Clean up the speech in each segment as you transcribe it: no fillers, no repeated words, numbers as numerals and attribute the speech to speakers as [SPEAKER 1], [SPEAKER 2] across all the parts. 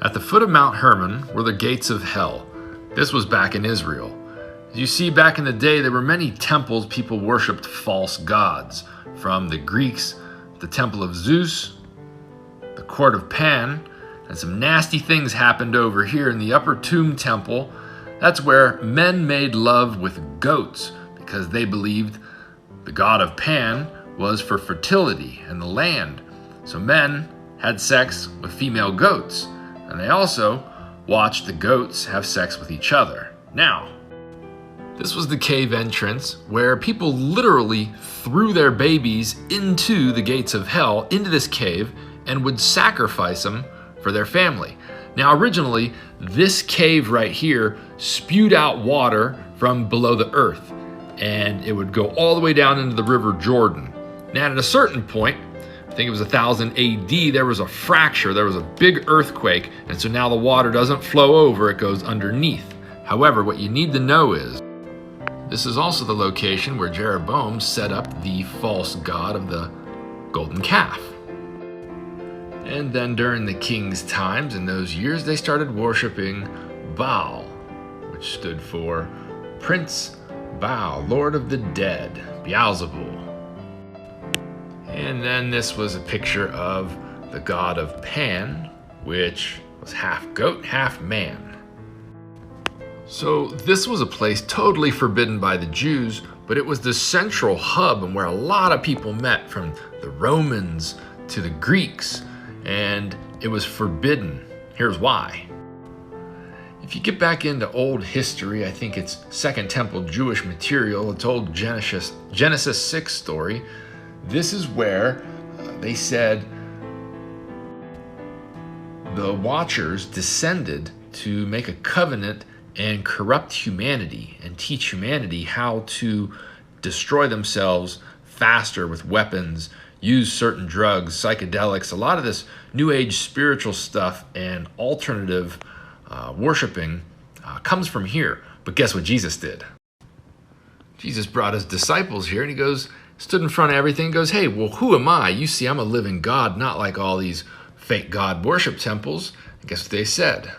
[SPEAKER 1] At the foot of Mount Hermon were the gates of hell. This was back in Israel. As you see, back in the day, there were many temples people worshipped false gods. From the Greeks, the temple of Zeus, the court of Pan, and some nasty things happened over here in the upper tomb temple. That's where men made love with goats because they believed the god of Pan was for fertility and the land. So men had sex with female goats, and they also watched the goats have sex with each other. Now, this was the cave entrance where people literally threw their babies into the gates of hell, into this cave, and would sacrifice them for their family. Now, originally, this cave right here spewed out water from below the earth, and it would go all the way down into the river Jordan. Now, at a certain point, I think it was 1000 AD, there was a fracture, there was a big earthquake, and so now the water doesn't flow over, it goes underneath. However, what you need to know is, this is also the location where Jeroboam set up the false god of the golden calf. And then during the king's times in those years, they started worshiping Baal, which stood for Prince Baal, Lord of the Dead, Beelzebul. And then this was a picture of the god of Pan, which was half goat, half man. So this was a place totally forbidden by the Jews, but it was the central hub and where a lot of people met, from the Romans to the Greeks, and it was forbidden. Here's why. If you get back into old history, I think it's Second Temple Jewish material, it's old Genesis 6 story. This is where they said the Watchers descended to make a covenant and corrupt humanity and teach humanity how to destroy themselves faster with weapons, use certain drugs, psychedelics, a lot of this new age spiritual stuff and alternative worshiping comes from here. But guess what Jesus did? Jesus brought his disciples here and he stood in front of everything and goes, hey, well, who am I? You see, I'm a living God, not like all these fake God worship temples. And guess what they said?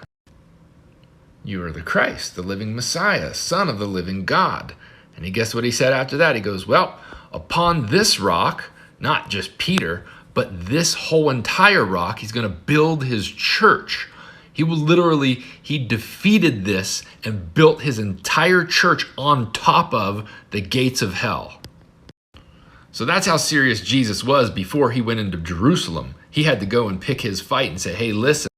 [SPEAKER 1] You are the Christ, the living Messiah, Son of the living God. And guess what he said after that? He goes, well, upon this rock, not just Peter, but this whole entire rock, he's going to build his church. He defeated this and built his entire church on top of the gates of hell. So that's how serious Jesus was before he went into Jerusalem. He had to go and pick his fight and say, hey, listen,